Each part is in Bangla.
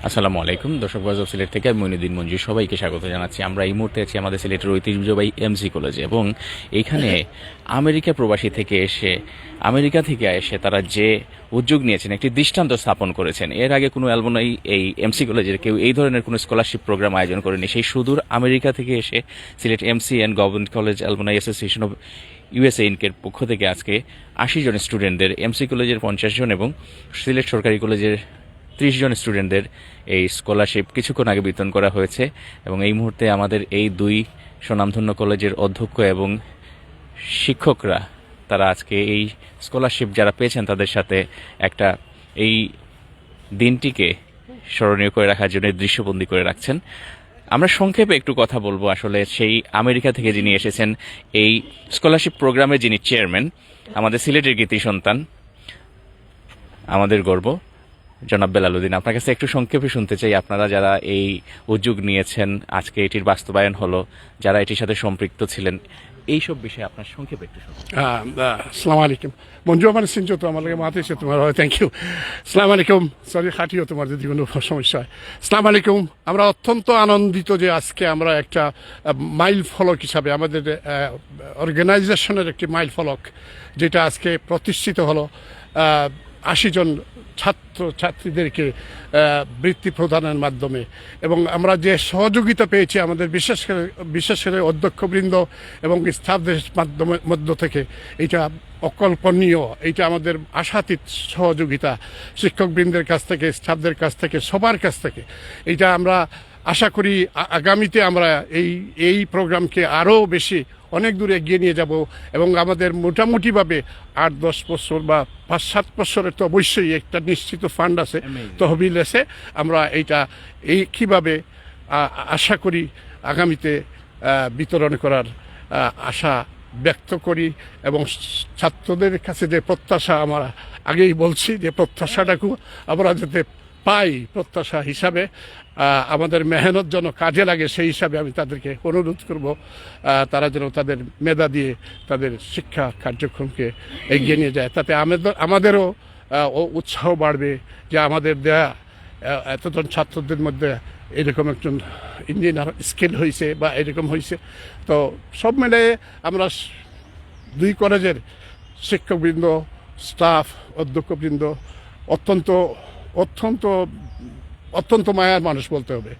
আসসালামু আলাইকুম দর্শক ভয়েস অফ সিলেট থেকে আমি মইনুদ্দিন মঞ্জু সবাইকে স্বাগত জানাচ্ছি। আমরা এই মুহূর্তে আছি আমাদের সিলেটের ঐতিহ্যবাহী এমসি কলেজে এবং এইখানে আমেরিকা থেকে এসে তারা যে উদ্যোগ নিয়েছেন একটি দৃষ্টান্ত স্থাপন করেছেন। এর আগে কোনো অ্যালমনাই এই এমসি কলেজের কেউ এই ধরনের কোনো স্কলারশিপ প্রোগ্রাম আয়োজন করেনি। সেই সুদূর আমেরিকা থেকে এসে Sylhet MC and government college alumni association of USA ইনকের পক্ষ থেকে আজকে ৮০ জন স্টুডেন্টদের, এমসি কলেজের ৫০ জন এবং সিলেট সরকারি কলেজের ৩০ জন স্টুডেন্টদের এই স্কলারশিপ কিছুক্ষণ আগে বিতরণ করা হয়েছে। এবং এই মুহূর্তে আমাদের এই দুই স্বনামধন্য কলেজের অধ্যক্ষ এবং শিক্ষকরা তারা আজকে এই স্কলারশিপ যারা পেয়েছেন তাদের সাথে একটা এই দিনটিকে স্মরণীয় করে রাখার জন্য দৃশ্যবন্দী করে রাখছেন। আমরা সংক্ষেপে একটু কথা বলবো। আসলে সেই আমেরিকা থেকে যিনি এসেছেন, এই স্কলারশিপ প্রোগ্রামের যিনি চেয়ারম্যান, আমাদের সিলেটের কৃতি সন্তান, আমাদের গর্ব জনাব বেলালউদ্দিন, আপনার কাছে একটু সংক্ষেপে শুনতে চাই। আপনারা যারা এই উদ্যোগ নিয়েছেন, আজকে এটির বাস্তবায়ন হলো, যারা এটির সাথে সম্পৃক্ত ছিলেন, এইসব বিষয়ে আপনার সংক্ষেপে একটু শুনুন। আসসালামু আলাইকুম মঞ্জু আমার সিনজো তো আমার লাগে মাতেছে তোমার হয় থ্যাংক ইউ। আসসালামু আলাইকুম, সরি খাটিও তোমার যদি কোনো সমস্যা হয়। আসসালামু আলাইকুম। আমরা অত্যন্ত আনন্দিত যে আজকে আমরা একটা মাইল ফলক হিসাবে আমাদের অর্গানাইজেশনের একটি মাইল ফলক যেটা আজকে প্রতিষ্ঠিত হলো ৮০ জন ছাত্রছাত্রীদেরকে বৃত্তি প্রদানের মাধ্যমে। এবং আমরা যে সহযোগিতা পেয়েছি আমাদের বিশেষ করে অধ্যক্ষবৃন্দ এবং স্টাফদের মধ্য থেকে, এটা অকল্পনীয়। এইটা আমাদের আশাতীত সহযোগিতা শিক্ষকবৃন্দের কাছ থেকে, স্টাফদের কাছ থেকে, সবার কাছ থেকে। এইটা আমরা আশা করি আগামীতে আমরা এই প্রোগ্রামকে আরও বেশি অনেক দূরে এগিয়ে নিয়ে যাব এবং আমাদের মোটামুটিভাবে ৮-১০ বছর বা ৫-৭ বছরের তো অবশ্যই একটা নিশ্চিত ফান্ড আছে, তহবিল আছে। আমরা কীভাবে আশা করি আগামীতে বিতরণ করার আশা ব্যক্ত করি। এবং ছাত্রদের কাছে যে প্রত্যাশা, আমরা আগেই বলছি যে প্রত্যাশাটাকে আমরা যাতে পাই, প্রত্যাশা হিসাবে আমাদের মেহনত যেন কাজে লাগে, সেই হিসাবে আমি তাদেরকে অনুরোধ করব তারা যেন তাদের মেধা দিয়ে তাদের শিক্ষা কার্যক্রমকে এগিয়ে নিয়ে যায়। তাতে আমাদেরও উৎসাহ বাড়বে যে আমাদের দেয়া এতজন ছাত্রদের মধ্যে এরকম একজন ইঞ্জিনিয়ার স্কিল হয়েছে বা এরকম হয়েছে। তো সব মিলে আমরা দুই কলেজের শিক্ষকবৃন্দ, স্টাফ, অধ্যক্ষবৃন্দ অত্যন্ত মায়ার মানুষ বলতে হবে।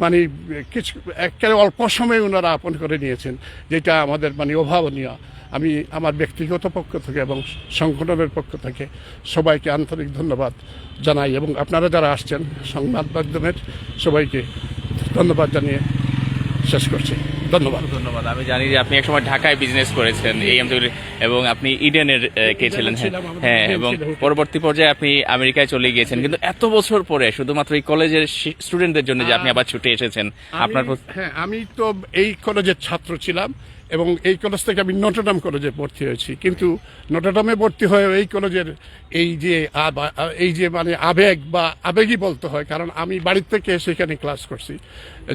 মানে কিছু একেবারে অল্প সময়ে ওনারা আপন করে নিয়েছেন, যেটা আমাদের অভাবনীয়। আমি আমার ব্যক্তিগত পক্ষ থেকে এবং সংগঠনের পক্ষ থেকে সবাইকে আন্তরিক ধন্যবাদ জানাই এবং আপনারা যারা আসছেন সংবাদ মাধ্যমের সবাইকে ধন্যবাদ জানিয়ে শেষ করছি। ধন্যবাদ। আমি জানি যে আপনি একসময় ঢাকায় বিজনেস করেছেন এবং আপনি ইডেনের কে ছিলেন, হ্যাঁ, এবং পরবর্তী পর্যায়ে আপনি আমেরিকায় চলে গিয়েছেন। কিন্তু এত বছর পরে শুধুমাত্র এই কলেজের স্টুডেন্টদের জন্য যে আপনি আবার ছুটে এসেছেন, আপনার আমি তো এই কলেজের ছাত্র ছিলাম এবং এই কলেজ থেকে আমি নটরডাম কলেজে ভর্তি হয়েছি। কিন্তু নটরডামে ভর্তি হয়ে এই কলেজের এই যে আবেগই বলতে হয়, কারণ আমি বাড়ির থেকে সেখানে ক্লাস করছি,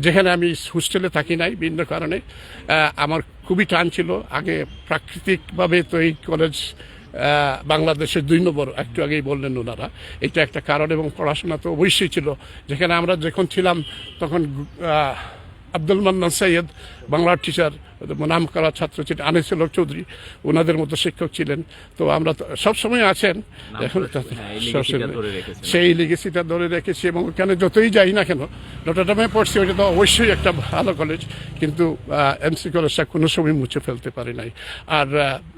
যেখানে আমি হোস্টেলে থাকি নাই ভিন্ন কারণে। আমার খুবই টান ছিল আগে প্রাকৃতিকভাবে। তো এই কলেজ বাংলাদেশের ২ নম্বর, একটু আগেই বললেন ওনারা, এটা একটা কারণ। এবং পড়াশোনা তো অবশ্যই ছিল, যেখানে আমরা যখন ছিলাম তখন আব্দুল মান্নান সৈয়দ বাংলার টিচার, নাম করা ছাত্র ছিলেন, আনিসুল হক চৌধুরী ওনাদের মতো শিক্ষক ছিলেন। তো আমরা সবসময় আছেন, এখন সেই লিগেসিটা ধরে রেখেছি। এবং ওখানে যতই যাই না কেন, নটরডামে পড়ছি, ওইটা তো অবশ্যই একটা ভালো কলেজ, কিন্তু এমসি কলেজটা কোনো সময় মুছে ফেলতে পারি নাই, আর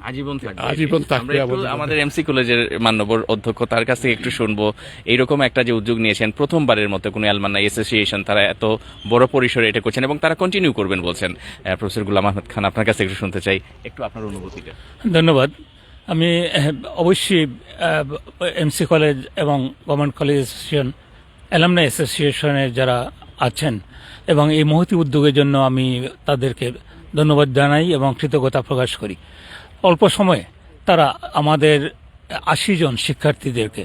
আজীবন থাকবে। আমাদের এমসি কলেজের মাননীয় অধ্যক্ষ, তার কাছ থেকে একটু শুনবো, এইরকম একটা যে উদ্যোগ নিয়েছেন, প্রথমবারের মতো কোনো অ্যালমনাই অ্যাসোসিয়েশন, তারা এত বড় পরিসরে এটা করছেন এবং তারা কন্টিনিউ করবেন বলছেন। প্রফেসর গুলাম আহমেদ খান, আপনার কাছে একটু শুনতে চাই একটু আপনার অনুভূতিটা। ধন্যবাদ। আমি অবশ্যই এমসি কলেজ এবং গভর্নমেন্ট কলেজ অ্যাসোসিয়েশন, অ্যালামনাই অ্যাসোসিয়েশনের যারা আছেন এবং এই মহতি উদ্যোগের জন্য আমি তাদেরকে ধন্যবাদ জানাই এবং কৃতজ্ঞতা প্রকাশ করি। অল্প সময়ে তারা আমাদের ৮০ জন শিক্ষার্থীদেরকে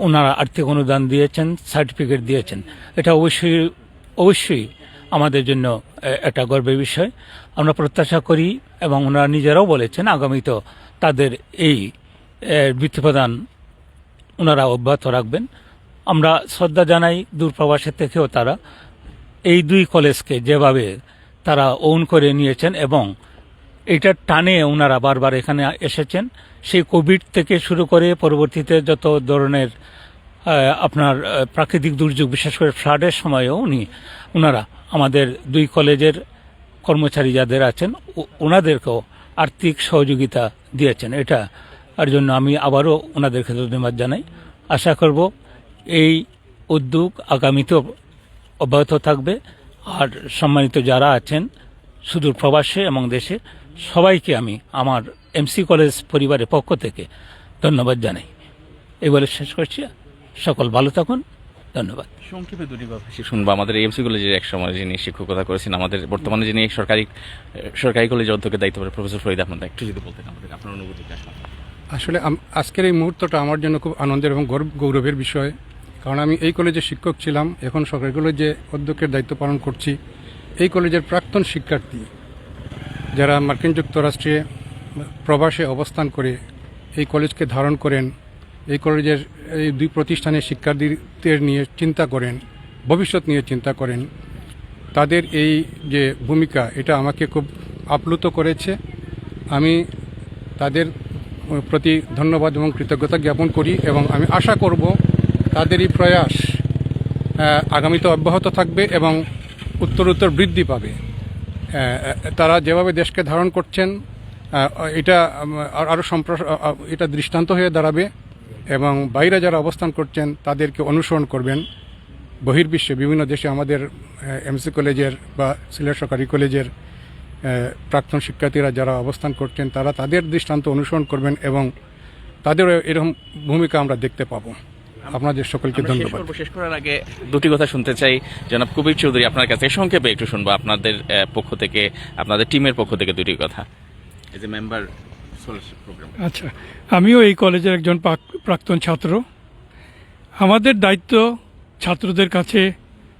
ওনারা আর্থিক অনুদান দিয়েছেন, সার্টিফিকেট দিয়েছেন। এটা অবশ্যই আমাদের জন্য একটা গর্বের বিষয়। আমরা প্রত্যাশা করি এবং ওনারা নিজেরাও বলেছেন আগামীতে তাদের এই বৃত্তি প্রদান ওনারা অব্যাহত রাখবেন। আমরা শ্রদ্ধা জানাই দূরপ্রবাসের থেকেও তারা এই দুই কলেজকে যেভাবে তারা ওন করে নিয়েছেন এবং এইটার টানে ওনারা বারবার এখানে এসেছেন, সেই কোভিড থেকে শুরু করে পরবর্তীতে যত ধরনের আপনার প্রাকৃতিক দুর্যোগ, বিশেষ করে ফ্লাডের সময়ও ওনারা আমাদের দুই কলেজের কর্মচারী যাদের আছেন ওনাদেরকেও আর্থিক সহযোগিতা দিয়েছেন। এটা আর জন্য আমি আবারও ওনাদেরকে ধন্যবাদ জানাই। আশা করব এই উদ্যোগ আগামীতেও অব্যাহত থাকবে। আর সম্মানিত যারা আছেন সুদূর প্রবাসে এবং দেশে, সবাইকে আমি আমার এমসি কলেজ পরিবারের পক্ষ থেকে ধন্যবাদ জানাই। এই বলে শেষ করছি। সকল ভালো থাকুন, ধন্যবাদ। সংক্ষেপে দুটি কথা শুনবো। আমাদের এমসি কলেজের এক সময় যিনি শিক্ষকতা করেছেন, আমাদের বর্তমানে যিনি সরকারি কলেজের অধ্যক্ষের দায়িত্ব পালন প্রফেসর ফরিদ আহমদ, একটু যদি বলতেন আমাদের আপনার অনুভূতিটা। আসলে আজকের এই মুহূর্তটা আমার জন্য খুব আনন্দের এবং গৌরবের বিষয়, কারণ আমি এই কলেজে শিক্ষক ছিলাম, এখন সরকারি কলেজে অধ্যক্ষের দায়িত্ব পালন করছি। এই কলেজের প্রাক্তন শিক্ষার্থী যারা মার্কিন যুক্তরাষ্ট্রে প্রবাসে অবস্থান করে এই কলেজকে ধারণ করেন, এই কলেজের এই দুই প্রতিষ্ঠানের শিক্ষার্থীদের নিয়ে চিন্তা করেন, ভবিষ্যৎ নিয়ে চিন্তা করেন, তাদের এই যে ভূমিকা এটা আমাকে খুব আপ্লুত করেছে। আমি তাদের প্রতি ধন্যবাদ এবং কৃতজ্ঞতা জ্ঞাপন করি এবং আমি আশা করব তাদের এই প্রয়াস আগামীতে অব্যাহত থাকবে এবং উত্তরোত্তর বৃদ্ধি পাবে। তারা যেভাবে দেশকে ধারণ করছেন এটা আরও এটা দৃষ্টান্ত হয়ে দাঁড়াবে এবং বাইরে যারা অবস্থান করছেন তাদেরকে অনুসরণ করবেন। বহির্বিশ্বে বিভিন্ন দেশে আমাদের এমসি কলেজের বা সিলেট সরকারি কলেজের প্রাক্তন শিক্ষার্থীরা যারা অবস্থান করছেন তারা তাদের দৃষ্টান্ত অনুসরণ করবেন এবং তাদেরও এরকম ভূমিকা আমরা দেখতে পাবো। আপনাদের সকলকে ধন্যবাদ। শেষ করার আগে দুটি কথা শুনতে চাই জনাব কবির চৌধুরী, আপনার কাছে সংক্ষেপে একটু শুনবো আপনাদের পক্ষ থেকে, আপনাদের টিমের পক্ষ থেকে দুটি কথা as a member scholarship program. আচ্ছা, আমিও এই কলেজের একজন প্রাক্তন ছাত্র। আমাদের দায়িত্ব ছাত্রদের কাছে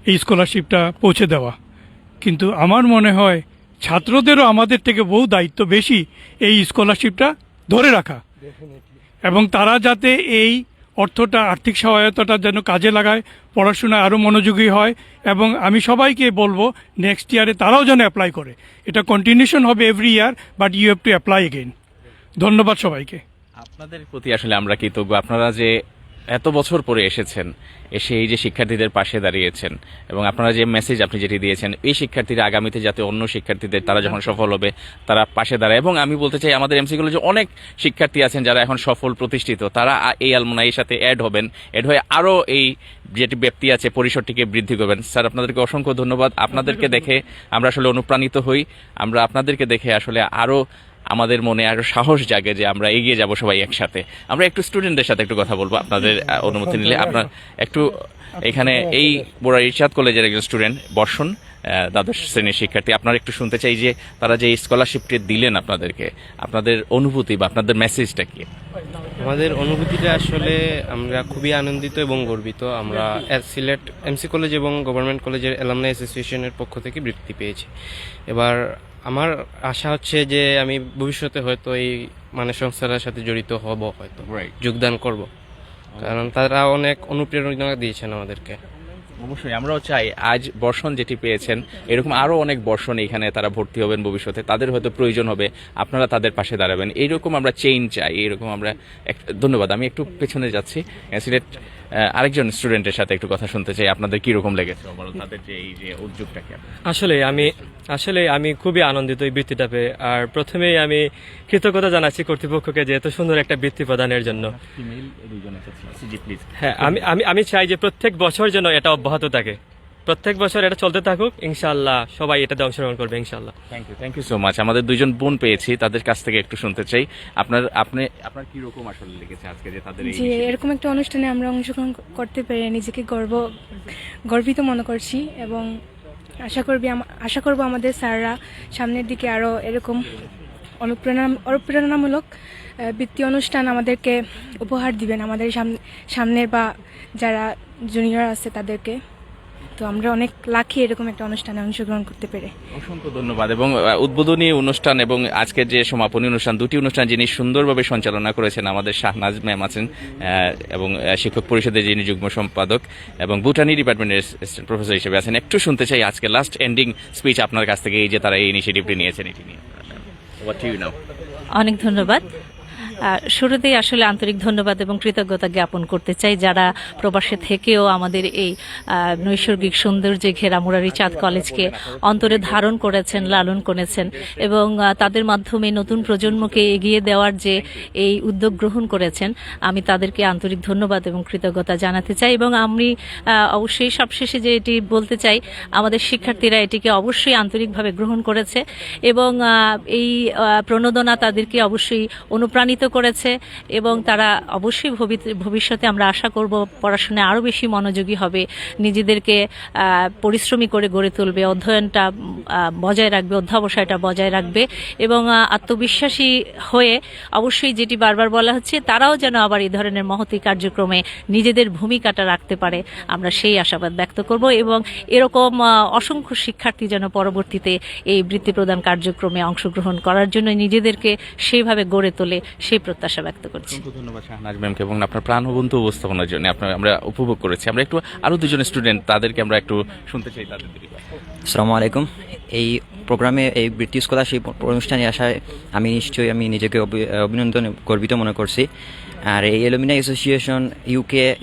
এই স্কলারশিপটা পৌঁছে দেওয়া, কিন্তু আমার মনে হয় ছাত্রদেরও আমাদের থেকে বহু দায়িত্ব বেশি এই স্কলারশিপটা ধরে রাখা এবং তারা যাতে এই অর্থটা, আর্থিক সহায়তাটা যেন কাজে লাগায়, পড়াশোনায় আরও মনোযোগী হয় এবং আমি সবাইকে বলবো নেক্সট ইয়ারে তারাও যেন অ্যাপ্লাই করে। এটা কন্টিনিউশন হবে every year, but you have to apply again. ধন্যবাদ সবাইকে। আপনাদের প্রতি আসলে আমরা কৃতজ্ঞ, আপনারা যে এত বছর পরে এসেছেন, এসে এই যে শিক্ষার্থীদের পাশে দাঁড়িয়েছেন এবং আপনারা যে মেসেজ আপনি যেটি দিয়েছেন, এই শিক্ষার্থীরা আগামীতে যাতে অন্য শিক্ষার্থীদের তারা যখন সফল হবে তারা পাশে দাঁড়ায়। এবং আমি বলতে চাই আমাদের এমসি কলেজে অনেক শিক্ষার্থী আছেন যারা এখন সফল প্রতিষ্ঠিত, তারা এই অ্যালমনাইয়ের সাথে অ্যাড হয়ে আরও এই যেটি ব্যক্তি আছে পরিসরটিকে বৃদ্ধি করবেন। স্যার, আপনাদেরকে অসংখ্য ধন্যবাদ। আপনাদেরকে দেখে আমরা আসলে অনুপ্রাণিত হই, আমরা আপনাদেরকে দেখে আসলে আরও আমাদের মনে আরো সাহস জাগে যে আমরা এগিয়ে যাব সবাই একসাথে। আমরা একটু স্টুডেন্টদের সাথে একটু কথা বলবো আপনাদের অনুমতি নিলে। আপনার একটু এখানে এই বড় ইরশাদ কলেজের একজন স্টুডেন্ট বর্ষণ, দ্বাদশ শ্রেণীর শিক্ষার্থী, আপনারা একটু শুনতে চাই যে তারা যে স্কলারশিপটি দিলেন আপনাদেরকে, আপনাদের অনুভূতি বা আপনাদের মেসেজটা কি? আমাদের অনুভূতিটা আসলে আমরা খুবই আনন্দিত এবং গর্বিত। আমরা সিলেট এমসি কলেজ এবং গভর্নমেন্ট কলেজের অ্যালামনাই অ্যাসোসিয়েশনের পক্ষ থেকে বৃত্তি পেয়েছি। এবার আমার আশা হচ্ছে যে আমি ভবিষ্যতে হয়তো এই সংস্থার সাথে জড়িত হব, হয়তো যোগদান করব, কারণ তারা অনেক অনুপ্রেরণা দিয়েছেন আমাদেরকে। অবশ্যই আমরাও চাই আজ বর্ষণ যেটি পেয়েছেন এরকম আরও অনেক বর্ষণ এখানে তারা ভর্তি হবেন ভবিষ্যতে, তাদের হয়তো প্রয়োজন হবে, আপনারা তাদের পাশে দাঁড়াবেন। এইরকম আমরা চেইন চাই, এইরকম আমরা ধন্যবাদ। আমি একটু পেছনে যাচ্ছি, সিলেট আরেকজন স্টুডেন্টের সাথে একটু কথা শুনতে চাই, আপনাদের কীরকম লেগেছে তাদের যে এই যে উদ্যোগটাকে? আসলে আমি খুবই আনন্দিত এই বৃত্তিটা পেয়ে। আর প্রথমেই আমি কৃতজ্ঞতা জানাচ্ছি কর্তৃপক্ষকে যে এত সুন্দর একটা বৃত্তি প্রদানের জন্য। হ্যাঁ, আমি চাই যে প্রত্যেক বছর যেন এটা অব্যাহত থাকে, প্রত্যেক বছর এটা চলতে থাকুক, ইনশাআল্লাহ সবাই এটাতে অংশগ্রহণ করবে ইনশাআল্লাহ। Thank you so much. আমাদের দুইজন বোন পেয়েছি, তাদের কাছ থেকে একটু শুনতে চাই আপনার কি রকম আসলে লেগেছে আজকে যে তাদের জি, এরকম একটা অনুষ্ঠানে আমরা অংশগ্রহণ করতে পেরে নিজেকে গর্বিত মনে করছি এবং আশা করব আমাদের স্যাররা সামনের দিকে আরো এরকম অনুপ্রেরণামূলক বৃত্তি অনুষ্ঠান আমাদেরকে উপহার দিবেন, আমাদের সামনের বা যারা জুনিয়র আছে তাদেরকে। তো আমরা অনেক লাকি এরকম একটা অনুষ্ঠানে অংশগ্রহণ করতে পেরে। অসংখ্য ধন্যবাদ। এবং উদ্বোধনী অনুষ্ঠান এবং আজকের যে সমাপনী অনুষ্ঠান, দুটি অনুষ্ঠান যিনি সুন্দরভাবে সঞ্চালনা করেছেন আমাদের শাহনাজ ম্যাম আছেন, এবং শিক্ষক পরিষদের যিনি যুগ্ম সম্পাদক এবং বুটানি ডিপার্টমেন্টের প্রফেসর হিসেবে আছেন। একটু শুনতে চাই আজকে লাস্ট এন্ডিং স্পিচ আপনার কাছ থেকে, এই যে তারা এই ইনিশিয়েটিভটি নিয়েছেন এটি নিয়ে। What do you know? অনেক ধন্যবাদ। শুরুতেই আসলে আন্তরিক ধন্যবাদ এবং কৃতজ্ঞতা জ্ঞাপন করতে চাই যারা প্রবাসে থেকেও আমাদের এই নৈসর্গিক সৌন্দর্যে ঘেরা মুরারি চাঁদ কলেজকে অন্তরে ধারণ করেছেন, লালন করেছেন এবং তাদের মাধ্যমে নতুন প্রজন্মকে এগিয়ে দেওয়ার যে এই উদ্যোগ গ্রহণ করেছেন, আমি তাদেরকে আন্তরিক ধন্যবাদ এবং কৃতজ্ঞতা জানাতে চাই। এবং আমি অবশ্যই সবশেষে যে এটি বলতে চাই, আমাদের শিক্ষার্থীরা এটিকে অবশ্যই আন্তরিকভাবে গ্রহণ করেছে এবং এই প্রণোদনা তাদেরকে অবশ্যই অনুপ্রাণিত করেছে এবং তারা অবশ্যই ভবিষ্যতে আমরা আশা করব পড়াশোনায় আরও বেশি মনোযোগী হবে, নিজেদেরকে পরিশ্রমী করে গড়ে তুলবে, অধ্যয়নটা বজায় রাখবে, অধ্যাবসায়টা বজায় রাখবে এবং আত্মবিশ্বাসী হয়ে অবশ্যই যেটি বারবার বলা হচ্ছে, তারাও যেন আবার এই ধরনের মহতী কার্যক্রমে নিজেদের ভূমিকাটা রাখতে পারে, আমরা সেই আশাবাদ ব্যক্ত করব এবং এরকম অসংখ্য শিক্ষার্থী যেন পরবর্তীতে এই বৃত্তি প্রদান কার্যক্রমে অংশগ্রহণ করার জন্য নিজেদেরকে সেইভাবে গড়ে তোলে, সেই প্রত্যাশা ব্যক্ত করছি। ধন্যবাদ শাহনাজ ম্যামকে এবং আপনার প্রাণবন্ত উপস্থাপনার জন্য আমরা উপভোগ করেছি। আমরা একটু আরো দুজন স্টুডেন্ট, তাদেরকে আমরা একটু শুনতে চাই তাদের দিকে। আসসালামু আলাইকুম। এই প্রোগ্রামে, এই বৃত্তি স্কলারশিপ অনুষ্ঠানে আসায় আমি নিজেকে অভিনন্দন, গর্বিত মনে করছি। আর এই অ্যালুমিনাই অ্যাসোসিয়েশন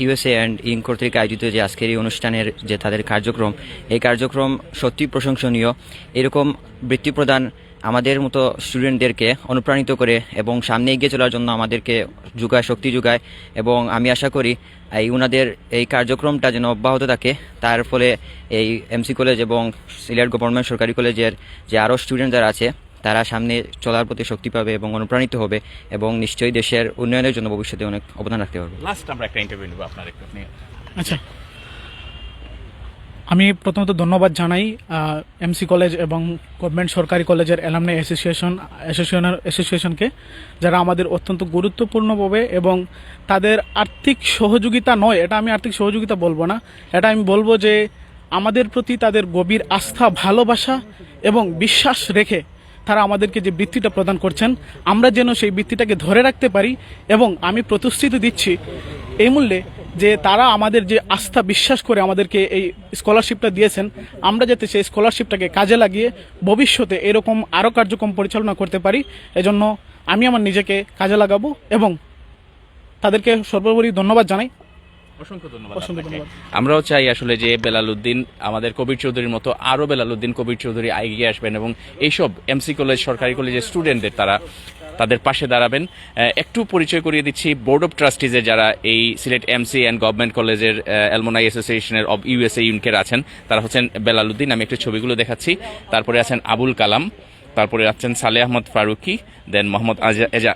ইউএসএ অ্যান্ড ইন কর্তৃক আয়োজিত যে আজকের এই অনুষ্ঠানের যে তাদের কার্যক্রম, এই কার্যক্রম সত্যি প্রশংসনীয়। এরকম বৃত্তি প্রদান আমাদের মতো স্টুডেন্টদেরকে অনুপ্রাণিত করে এবং সামনে এগিয়ে চলার জন্য আমাদেরকে শক্তি যোগায় এবং আমি আশা করি ওনাদের এই কার্যক্রমটা যেন অব্যাহত থাকে। তার ফলে এই এমসি কলেজ এবং সিলেট গভর্নমেন্ট সরকারি কলেজের যে আরও স্টুডেন্ট যারা আছে, তারা সামনে চলার প্রতি শক্তি পাবে এবং অনুপ্রাণিত হবে এবং নিশ্চয়ই দেশের উন্নয়নের জন্য ভবিষ্যতে অনেক অবদান রাখতে পারবে। লাস্ট আমরা একটা ইন্টারভিউ নেব আপনার একটু নিয়ে। আচ্ছা, আমি প্রথমত ধন্যবাদ জানাই এমসি কলেজ এবং গভর্নমেন্ট সরকারি কলেজের অ্যালামনাই অ্যাসোসিয়েশনকে, যারা আমাদের অত্যন্ত গুরুত্বপূর্ণভাবে এবং তাদের আর্থিক সহযোগিতা নয়, এটা আমি আর্থিক সহযোগিতা বলবো না, এটা আমি বলবো যে আমাদের প্রতি তাদের গভীর আস্থা, ভালোবাসা এবং বিশ্বাস রেখে তারা আমাদেরকে যে বৃত্তিটা প্রদান করছেন, আমরা যেন সেই বৃত্তিটাকে ধরে রাখতে পারি এবং আমি প্রতিশ্রুতি দিচ্ছি এই মূল্যে যে তারা আমাদের যে আস্থা বিশ্বাস করে আমাদেরকে এই স্কলারশিপটা দিয়েছেন, আমরা যাতে সেই স্কলারশিপটাকে কাজে লাগিয়ে ভবিষ্যতে এরকম আরও কার্যক্রম পরিচালনা করতে পারি, এজন্য আমি আমার নিজেকে কাজে লাগাবো এবং তাদেরকে সর্বোপরি ধন্যবাদ জানাই। অসংখ্য ধন্যবাদ। আমরাও চাই আসলে যে বেলালউদ্দিন, আমাদের কবির চৌধুরীর মতো আরো বেলালউদ্দিন কবির চৌধুরী এগিয়ে আসবেন এবং এইসব এমসি কলেজ, সরকারি কলেজের স্টুডেন্টদের তাদের পাশে দাঁড়াবেন। একটু পরিচয় করিয়ে দিচ্ছি, বোর্ড অব ট্রাস্টিজে যারা এই সিলেট এমসি অ্যান্ড গভর্নমেন্ট কলেজের অ্যালুমনাই অ্যাসোসিয়েশনের অব ইউএসএ ইউনিটের আছেন, তারা হচ্ছেন বেলালউদ্দিন, আমি একটু ছবিগুলো দেখাচ্ছি, তারপরে আছেন আবুল কালাম, তারপরে আছেন সালে আহমদ ফারুকি, দেন মোহাম্মদ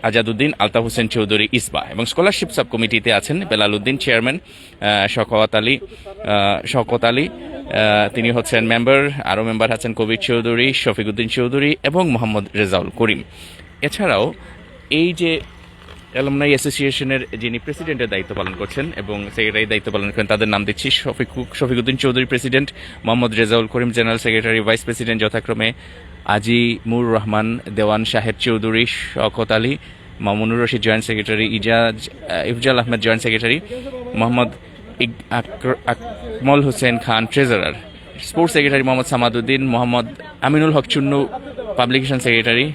আজাদুদ্দিন, আলতাফ হোসেন চৌধুরী ইসবা, এবং স্কলারশিপ সাব কমিটিতে আছেন বেলালউদ্দিন চেয়ারম্যান, শওকত আলী তিনি হচ্ছেন মেম্বার, আরও মেম্বার আছেন কবির চৌধুরী, শফিকুদ্দিন চৌধুরী এবং মোহাম্মদ রেজাউল করিম। এছাড়াও এই যে অ্যালুমনাই অ্যাসোসিয়েশনের যিনি প্রেসিডেন্টের দায়িত্ব পালন করছেন এবং সেক্রেটারি দায়িত্ব পালন করেন, তাদের নাম দিচ্ছি Shafiquddin Chowdhury president, Mohammad Rezaul Karim general secretary, vice president যথাক্রমে Azimur Rahman Dewan Shahed Chowdhury, Shawkat Ali, Mamunur Rashid joint secretary, Ifzal Ahmed joint secretary, Mohammad Akmal Hossain Khan treasurer, sports secretary Mohammad Samaduddin, Mohammad Aminul Haque Chunnu publication secretary,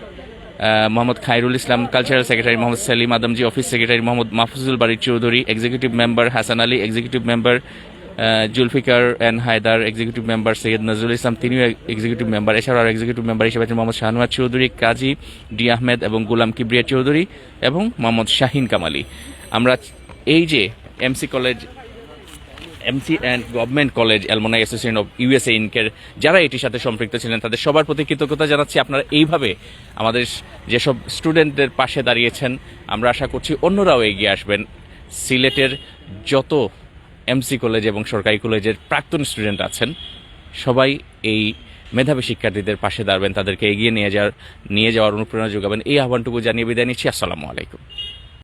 Mohammad Khairul Islam cultural secretary, Mohammad Selim Adamjee office secretary, Mohammad Mahfuzul Bari Chowdhury executive member, Hasan Ali executive member, Zulfiqar N Haider executive member, Syed Nazrul Islam তিনিও এক্সিকিউটিভ মেম্বার, এছাড়াও এক্সিকিউটিভ মেম্বার হিসেবে আছেন মোহাম্মদ শাহনওয়াজ চৌধুরী, কাজী ডি আহমেদ এবং গোলাম কিবরিয়া চৌধুরী এবং মোহাম্মদ শাহিন কামালি। আমরা এই যে MC and government college alumni association of USA ইনকের যারা এটির সাথে সম্পৃক্ত ছিলেন, তাদের সবার প্রতি কৃতজ্ঞতা জানাচ্ছি। আপনারা এইভাবে আমাদের যেসব স্টুডেন্টদের পাশে দাঁড়িয়েছেন, আমরা আশা করছি অন্যরাও এগিয়ে আসবেন। সিলেটের যত এমসি কলেজ এবং সরকারি কলেজের প্রাক্তন স্টুডেন্ট আছেন, সবাই এই মেধাবী শিক্ষার্থীদের পাশে দাঁড়াবেন, তাদেরকে এগিয়ে নিয়ে যাওয়ার অনুপ্রেরণা যোগাবেন, এই আহ্বানটুকু জানিয়ে বিদায় নিচ্ছি। আসসালামু আলাইকুম।